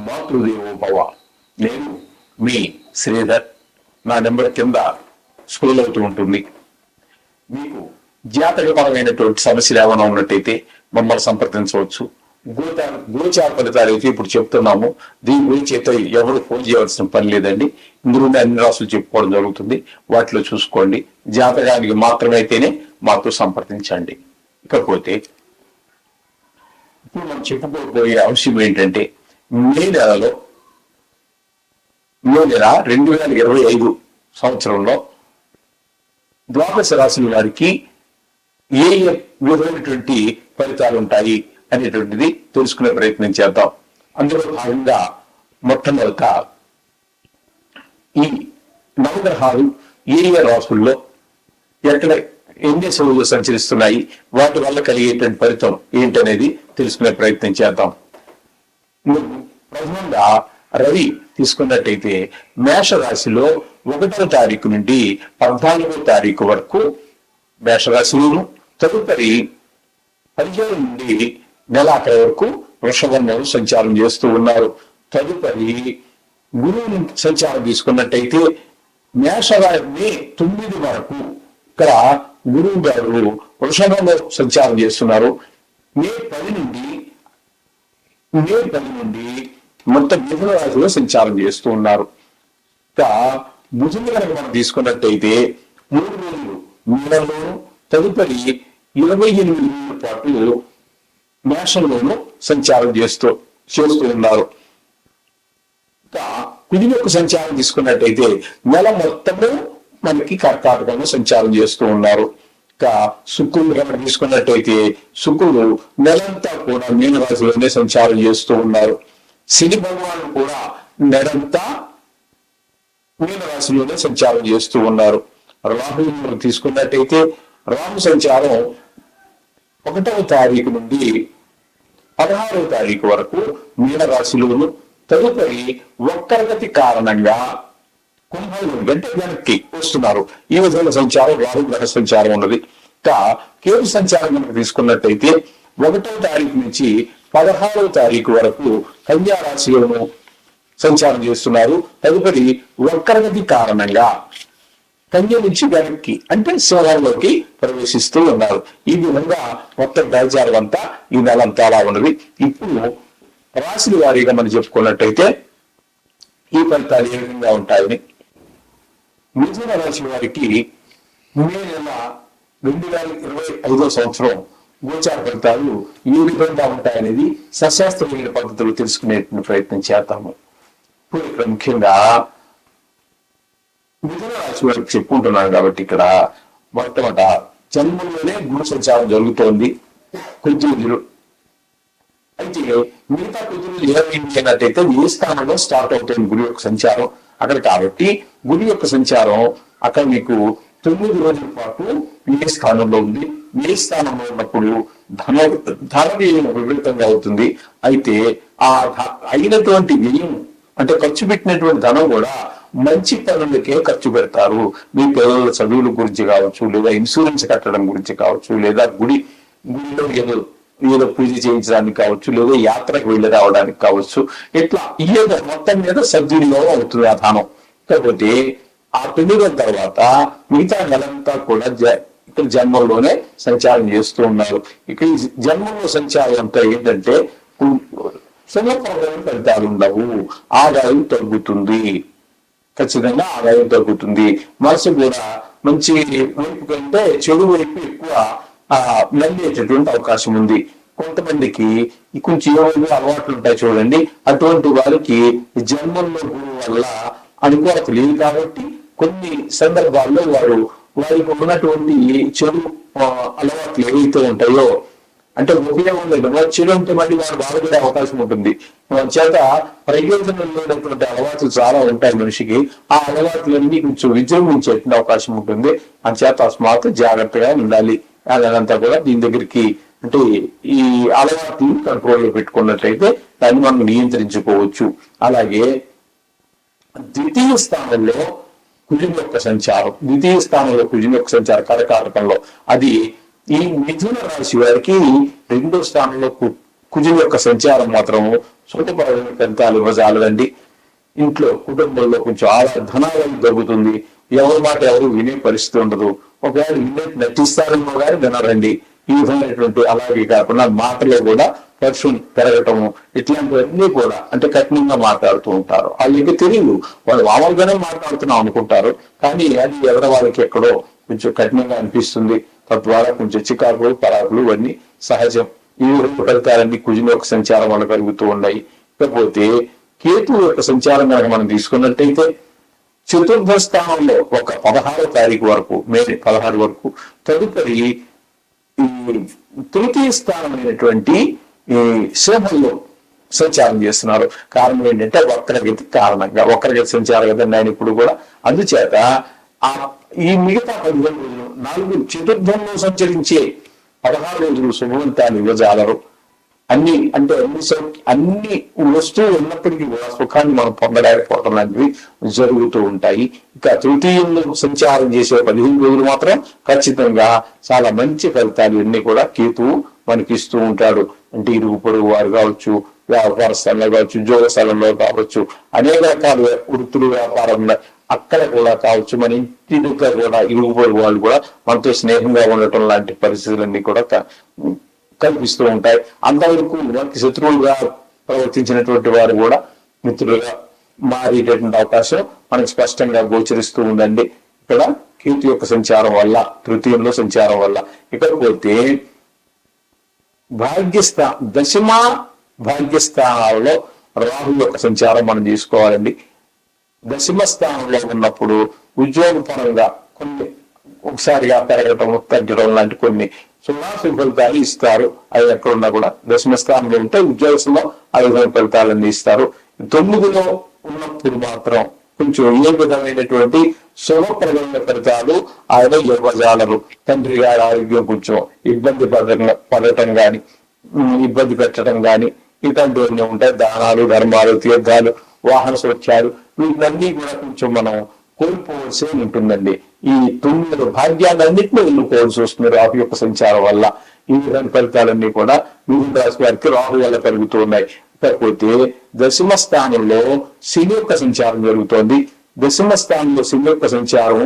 మాతృదేవో భవ. నేను మీ శ్రీధర్. నా నెంబర్ కింద స్క్రోల్ అవుతూ ఉంటుంది. మీకు జాతకపరమైనటువంటి సమస్యలు ఏమైనా ఉన్నట్టయితే మమ్మల్ని సంప్రదించవచ్చు. గోచార ఫలితాలు అయితే ఇప్పుడు చెప్తున్నాము. దీని గురించి అయితే ఎవరు ఫోన్ చేయవలసిన పని లేదండి. ఇందులోనే అన్ని రాసులు చెప్పుకోవడం జరుగుతుంది. వాటిలో చూసుకోండి. జాతకానికి మాత్రమైతేనే మాతో సంప్రదించండి. ఇకపోతే ఇప్పుడు మనం చెప్పుకోబోయే అంశం ఏంటంటే, మే నెల 2025 సంవత్సరంలో ద్వాదశ రాశుల వారికి ఏ విధమైనటువంటి ఫలితాలు ఉంటాయి అనేటువంటిది తెలుసుకునే ప్రయత్నం చేద్దాం. అందులో భాగంగా మొట్టమొదట ఈ నవగ్రహాలు ఏ రాశుల్లో ఎక్కడ ఎన్ని దశలు సంచరిస్తున్నాయి, వాటి వల్ల కలిగేటువంటి ఫలితం ఏంటనేది తెలుసుకునే ప్రయత్నం చేద్దాం. ప్రధానంగా రవి తీసుకున్నట్టయితే మేషరాశిలో 1వ తారీఖు నుండి 14వ తారీఖు వరకు మేషరాశిలోను, తదుపరి 15 నుండి నెలాఖరి వరకు వృషభంలో సంచారం చేస్తూ ఉన్నారు. తదుపరి గురువు సంచారం తీసుకున్నట్టయితే మేషరాశి 9 వరకు ఇక్కడ గురువు గారు వృషభంలో సంచారం చేస్తున్నారు. మే 10 నుండి మొత్తం మిథున రాశిలో సంచారం చేస్తూ ఉన్నారు. ఇంకా బుధుని కనుక మనం తీసుకున్నట్టయితే 3 రోజులు మీనంలోను, తదుపరి 28 రోజుల పాటు మేషంలోనూ సంచారం చేస్తూ ఉన్నారు. ఇంకా కుజుని యొక్క సంచారం తీసుకున్నట్టయితే నెల మొత్తము మనకి కర్కాటకంలో సంచారం చేస్తూ ఉన్నారు. ఇంకా శుక్రుడు కనుక తీసుకున్నట్టయితే శుక్రుడు నెలంతా కూడా మీనరాశిలోనే సంచారం చేస్తూ ఉన్నారు. శని భగవానుడు కూడా నెలంతా మీనరాశిలోనే సంచారం చేస్తూ ఉన్నారు. రాహువు తీసుకున్నట్టయితే రాహు సంచారం 1వ తారీఖు నుండి 16వ తారీఖు వరకు మీనరాశిలోను, తదుపరి వక్రగతి కారణంగా కుంభంలో అంటే వెనక్కి వస్తున్నారు. ఈ విధంగా సంచారం రాహు గ్రహ సంచారం ఉన్నది. ఇంకా కేతు సంచారం కనుక తీసుకున్నట్టయితే 1వ తారీఖు నుంచి 16వ తారీఖు వరకు కన్యా రాశిలోను సంచారం చేస్తున్నారు. తదుపరి వక్రగతి కారణంగా కన్య నుంచి వెనక్కి అంటే సింహంలోకి ప్రవేశిస్తూ ఉన్నారు. ఈ విధంగా మొత్తం గ్రహచారం అంతా ఈ నెలంతా అలా ఉన్నది. ఇప్పుడు రాశుల వారీగా మనం చెప్పుకున్నట్టయితే ఈ ఫలితాలు ఏ విధంగా ఉంటాయని, మిథున రాశి వారికి మే నెల 2025 సంవత్సరం గోచార ఫలితాలు ఏ విధంగా ఉంటాయనేది సశాస్త్రీయ పద్ధతులు తెలుసుకునే ప్రయత్నం చేద్దాము. ఇప్పుడు ఇక్కడ ముఖ్యంగా మిథున రాశి వారికి చెప్పుకుంటున్నాను కాబట్టి ఇక్కడ మొట్టమొదట జన్మంలోనే గురు సంచారం జరుగుతోంది కొద్ది రోజులు. అయితే మిగతా కొద్ది రోజులు ఏమైంది అన్నట్టయితే ఏ స్థానంలో స్టార్ట్ అవుతుంది గురు యొక్క సంచారం అక్కడ. కాబట్టి గురు యొక్క సంచారం అక్కడ మీకు 9 రోజుల పాటు ఏ స్థానంలో ఉంది. ఏ స్థానంలో ఉన్నప్పుడు ధన వ్యయం విపరీతంగా అవుతుంది. అయితే ఆ అయినటువంటి వ్యయం అంటే ఖర్చు పెట్టినటువంటి ధనం కూడా మంచి పనులకే ఖర్చు పెడతారు. మీ పిల్లల చదువుల గురించి కావచ్చు, లేదా ఇన్సూరెన్స్ కట్టడం గురించి కావచ్చు, లేదా గుడిలో ఏదో పూజ చేయించడానికి కావచ్చు, లేదా యాత్రకు వెళ్ళి రావడానికి కావచ్చు, ఇట్లా ఏదో మొత్తం మీద సద్వినియోగం అవుతుంది ఆ ధనం. కాకపోతే ఆ 9 రోజుల తర్వాత మిగతా నెలంతా కూడా ఇక్కడ జన్మంలోనే సంచారం చేస్తూ ఉన్నారు. ఇక్కడ ఈ జన్మంలో సంచారం అంతా ఏంటంటే సులభమైన ఫలితాలు ఉండవు. ఆదాయం తగ్గుతుంది, ఖచ్చితంగా ఆదాయం తగ్గుతుంది. మనసు కూడా మంచి వైపు కంటే చెడు వైపు ఎక్కువ మళ్ళేటటువంటి అవకాశం ఉంది. కొంతమందికి కొంచెం ఏమైనా అలవాట్లు ఉంటాయి చూడండి, అటువంటి వారికి జన్మంలో వల్ల అనుకూలత లేదు. కాబట్టి కొన్ని సందర్భాల్లో వారికి ఉన్నటువంటి చెడు అలవాట్లు ఏవైతే ఉంటాయో అంటే ఉపయోగం లేదు, చెడు ఉంటే మళ్ళీ వారు బాధపడే అవకాశం ఉంటుంది. చేత ప్రయోజనం లేనటువంటి అలవాట్లు చాలా ఉంటాయి మనిషికి. ఆ అలవాట్లన్నీ కొంచెం విజృంభించేటువంటి అవకాశం ఉంటుంది. అంచేత అస్మాత్ జాగ్రత్తగా ఉండాలి. అదంతా కూడా దీని దగ్గరికి అంటే ఈ అలవాట్లు కంట్రోల్లో పెట్టుకున్నట్లయితే దాన్ని మనం నియంత్రించుకోవచ్చు. అలాగే ద్వితీయ స్థానంలో కుజుని యొక్క సంచారం కర్కాటకంలో అది ఈ మిథున రాశి వారికి 2వ స్థానంలో కుజుని యొక్క సంచారం మాత్రము సొంతపరమైన ఫలితాలు ఇవ్వజాలదండి. ఇంట్లో కుటుంబంలో కొంచెం ధనాలను దొరుకుతుంది. ఎవరి మాట ఎవరు వినే పరిస్థితి ఉండదు. ఒకవేళ వినేట్టు నటిస్తారేమో కానీ వినరండి. ఈ విధమైనటువంటి అలాగే కాకుండా మాటలో కూడా పరుషం పెరగటము ఇట్లాంటివన్నీ కూడా అంటే కఠినంగా మాట్లాడుతూ ఉంటారు. వాళ్ళకి తెలియదు, వాళ్ళు మామూలుగానే మాట్లాడుతున్నాం అనుకుంటారు. కానీ అది ఎవరి వాళ్ళకి ఎక్కడో కొంచెం కఠినంగా అనిపిస్తుంది. తద్వారా కొంచెం చికాకులు పరాకులు ఇవన్నీ సహజం. ఈ ఫలితాలన్నీ కుజుని యొక్క సంచారం వల్ల కలుగుతూ ఉన్నాయి. ఇకపోతే కేతు యొక్క సంచారం కనుక మనం తీసుకున్నట్టయితే చతుర్థ స్థానంలో ఒక 16వ తారీఖు వరకు, మే 16 వరకు, తదుపరి ఈ తృతీయ స్థానమైనటువంటి ఈ సింహంలో సంచారం చేస్తున్నారు. కారణం ఏంటంటే వక్రగతి కారణంగా, వక్రగతి సంచారం కదండి ఆయన ఇప్పుడు కూడా. అందుచేత ఈ మిగతా 15 రోజులు 4 చతుర్థంలో సంచరించే 16 రోజులు శుభవంతాలు ఇవ్వజాలరు. అన్ని అంటే అన్ని వస్తువులు ఉన్నప్పటికీ కూడా సుఖాన్ని మనం పొందలేకపోవడం లాంటివి జరుగుతూ ఉంటాయి. ఇక తృతీయంలో సంచారం చేసే 15 రోజులు మాత్రం ఖచ్చితంగా చాలా మంచి ఫలితాలు ఇవన్నీ కూడా కేతువు మనకి ఇస్తూ ఉంటాడు. అంటే ఇరుగు పొరుగు వారు కావచ్చు, వ్యాపార స్థలంలో కావచ్చు, ఉద్యోగ స్థలంలో కావచ్చు, అనేక రకాల వృత్తులు వ్యాపారంలో అక్కడ కూడా కావచ్చు, మన ఇంటి దగ్గర కూడా ఇరుగు పొరుగు వాళ్ళు కూడా మనతో స్నేహంగా ఉండటం లాంటి పరిస్థితులన్నీ కూడా కల్పిస్తూ ఉంటాయి. అంతవరకు మనకి శత్రువులుగా ప్రవర్తించినటువంటి వారు కూడా మిత్రులుగా మారేటటువంటి అవకాశం మనకి స్పష్టంగా గోచరిస్తూ ఉందండి ఇక్కడ కేతు యొక్క సంచారం వల్ల, తృతీయంలో సంచారం వల్ల. ఇకపోతే దశమ భాగ్యస్థానాలలో రాహు యొక్క సంచారం మనం తీసుకోవాలండి. దశమ స్థానంలో ఉన్నప్పుడు ఉద్యోగ పరంగా కొన్ని ఒకసారిగా పెరగటం తగ్గడం లాంటి కొన్ని సునాశ ఫలితాలు ఇస్తారు. అవి ఎక్కడున్నా కూడా దశమ స్థానంలో ఉంటే ఉద్యోగంలో ఆ విధమైన ఫలితాలన్నీ ఇస్తారు. 9లో ఉన్నప్పుడు మాత్రం కొంచెం ఏ విధమైనటువంటి శుభప్రదమైన ఫలితాలు ఆయన ఇవ్వజాలరు. తండ్రి గారి ఆరోగ్యం కొంచెం ఇబ్బంది పడటం గాని, ఇబ్బంది పెట్టడం గాని ఇట్లాంటివన్నీ ఉంటాయి. దానాలు, ధర్మాలు, తీర్థాలు, వాహన సౌఖ్యాలు వీటినన్నీ కూడా కొంచెం మనం కోల్పోవలసి ఉంటుందండి. ఈ 9 భాగ్యాలన్నింటినీ ఎన్నుకోవాల్సి వస్తుంది రాహు యొక్క సంచారం వల్ల. ఈ విధమైన ఫలితాలన్నీ కూడా మిథున రాశి వారికి రాహు వల్ల కలుగుతూ ఉన్నాయి. కాకపోతే దశమ స్థానంలో శని యొక్క సంచారం జరుగుతోంది. దశమ స్థానంలో శని యొక్క సంచారం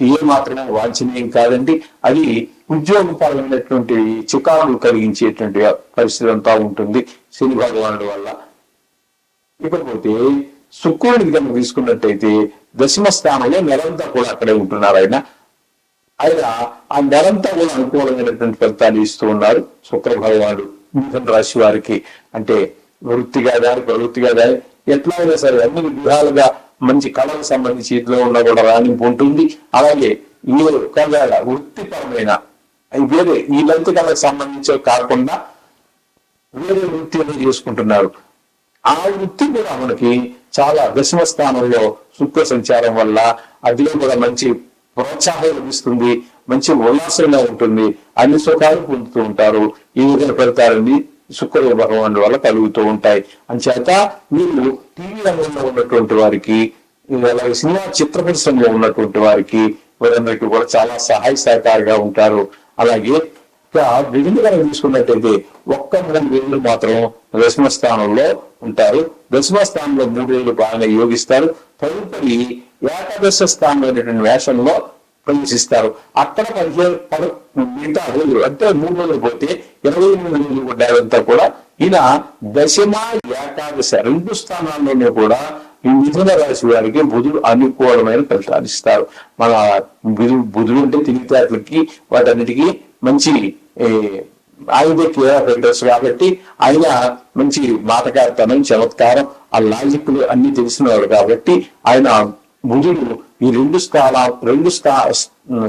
ఏ మాత్రమే వాంఛనీయం కాదండి. అది ఉద్యోగపరమైనటువంటి చికాకులు కలిగించేటువంటి పరిస్థితి అంతా ఉంటుంది శని భగవానుడి వల్ల. ఇకపోతే శుక్రుడికి కనుక తీసుకున్నట్టయితే దశమ స్థానంలో నెలంతా కూడా అక్కడే ఉంటున్నారు. ఆయన ఆ నెలంతా కూడా అనుకూలమైనటువంటి ఫలితాలు ఇస్తూ ఉన్నారు శుక్ర భగవానుడు మిథున రాశి వారికి. అంటే వృత్తిగా దాని ప్రవృత్తిగా దాని ఎట్లా అయినా సరే అన్ని విధాలుగా మంచి కళకు సంబంధించి ఇదిలో ఉన్న కూడా రాణింపు ఉంటుంది. అలాగే ఈ ఒకవేళ వృత్తిపరమైన వేరే ఈ లలిత కళకు సంబంధించి కాకుండా వేరే వృత్తిని చేసుకుంటున్నారు. ఆ వృత్తి కూడా మనకి చాలా దశమ స్థానంలో శుక్ర సంచారం వల్ల అదిలో కూడా మంచి ప్రోత్సాహం లభిస్తుంది, మంచి ఉల్లాసంగా ఉంటుంది, అన్ని సుఖాలు పొందుతూ ఉంటారు. ఈ విధంగా ఫలితాలన్నీ శుక్ర భగవానుడి వల్ల కలుగుతూ ఉంటాయి. అంచేత మీరు టీవీ రంగంలో ఉన్నటువంటి వారికి, అలాగే సినిమా చిత్ర పరిశ్రమలో ఉన్నటువంటి వారికి వీరందరికీ కూడా చాలా సహాయ సహకారిగా ఉంటారు. అలాగే విభిన్నంగా తీసుకున్నట్టయితే 1-3 రోజులు మాత్రం దశమ స్థానంలో ఉంటారు. దశమ స్థానంలో 3 రోజులు బాగా యోగిస్తారు. తదుపరి ఏకాదశ స్థానం వేషంలో ప్రవేశిస్తారు. అక్కడ 15 మిగతా రోజులు అంటే 3 రోజులు పోతే 28 రోజులు ఉండేదంతా కూడా ఈయన దశమ ఏకాదశ 2 స్థానాల్లోనే కూడా ఈ మిథున రాశి వారికి బుధుడు అనుకూలమైన ఫలితాలు ఇస్తారు. మన బుధుడు అంటే తెలివితేటలకి వాటన్నిటికీ మంచి ఆయుధ ఫిల్టర్స్ కాబట్టి ఆయన మంచి మాటకారితనం, చమత్కారం, ఆ లాజిక్లు అన్ని తెలిసినవాడు కాబట్టి ఆయన బుధుడు ఈ 2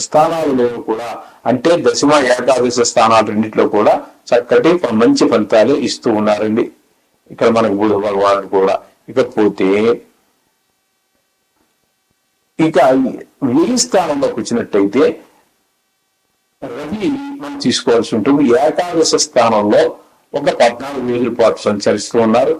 స్థానాలలో కూడా అంటే దశమ ఏకాదశ స్థానాలు రెండింటిలో కూడా చక్కటి మంచి ఫలితాలు ఇస్తూ ఉన్నారండి ఇక్కడ మనకు బుధ భగవానుడు కూడా. ఇకపోతే ఇక 1000 స్థానంలోకి వచ్చినట్టయితే రవి మనం తీసుకోవాల్సి ఉంటుంది. ఏకాదశ స్థానంలో ఒక 14 రోజుల పాటు సంచరిస్తూ ఉన్నారు.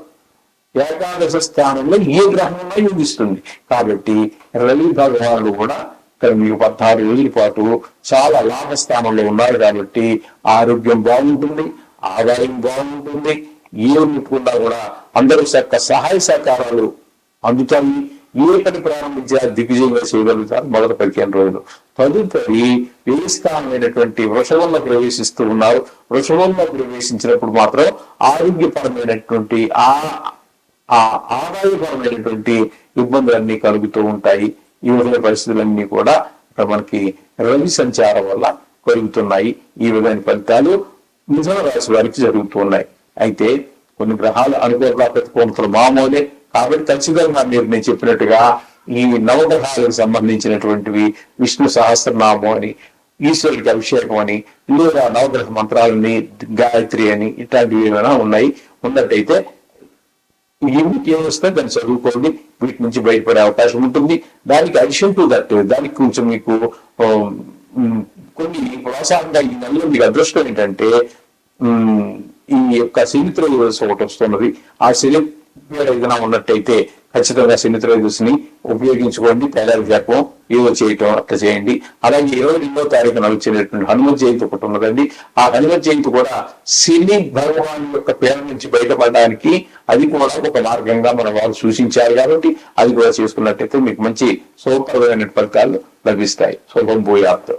ఏకాదశ స్థానంలో ఏ గ్రహంలో యోగిస్తుంది కాబట్టి రవి భగవానుడు కూడా ఇక్కడ మీకు 14 రోజుల పాటు చాలా లాభ స్థానంలో ఉన్నారు కాబట్టి ఆరోగ్యం బాగుంటుంది, ఆదాయం బాగుంటుంది. ఏ నిపుణున్నా కూడా అందరూ సహాయ సహకారాలు అందుతాయి. ఏ పని ప్రారంభించినా దిగ్విజయంగా చేయగలుగుతారు మొదటి 15 రోజులు. తదుపరి వ్యయస్థానమైనటువంటి వృషభంలో ప్రవేశిస్తూ ఉన్నారు. వృషభంలో ప్రవేశించినప్పుడు మాత్రం ఆరోగ్యపరమైనటువంటి ఆదాయపరమైనటువంటి ఇబ్బందులన్నీ కలుగుతూ ఉంటాయి. ఈ విధమైన పరిస్థితులన్నీ కూడా మనకి రవి సంచారం వల్ల కలుగుతున్నాయి. ఈ విధమైన ఫలితాలు మిథున రాశి వారికి జరుగుతూ ఉన్నాయి. అయితే కొన్ని గ్రహాలు అనుకూల ప్రతికూలతలు మామూలే. కాబట్టి ఖచ్చితంగా నేను చెప్పినట్టుగా ఈ నవగ్రహాలకు సంబంధించినటువంటివి విష్ణు సహస్రనామం అని, ఈశ్వరుడికి అభిషేకం అని, లేదా నవగ్రహ మంత్రాలని, గాయత్రి అని ఇట్లాంటివి ఏమైనా ఉన్నట్టయితే ఏమిటి వస్తే దాన్ని చదువుకోండి. వీటి నుంచి బయటపడే అవకాశం ఉంటుంది. దానికి అడిషన్ టు దట్ దానికి కొంచెం మీకు కొన్ని ప్రోత్సాహంగా ఈ నెలలో మీకు అదృష్టం ఏంటంటే ఈ యొక్క శని త్రయోదశి ఒకటి వస్తున్నది. ఆ శని ఏదైనా ఉన్నట్టయితే ఖచ్చితంగా శని త్రయోదశిని ఉపయోగించుకోండి. పేదల జపం ఏదో చేయటం అట్లా చేయండి. అలాగే 22వ తారీఖున వచ్చినటువంటి హనుమత్ జయంతి ఒకటి ఉన్నదండి. ఆ హనుమత్ జయంతి కూడా శని భగవాన్ యొక్క పేర నుంచి బయటపడడానికి అది కూడా ఒక మార్గంగా మన వారు సూచించారు. కాబట్టి అది కూడా చేసుకున్నట్టయితే మీకు మంచి శుభప్రదమైన ఫలితాలు లభిస్తాయి. శుభం భూయాత్.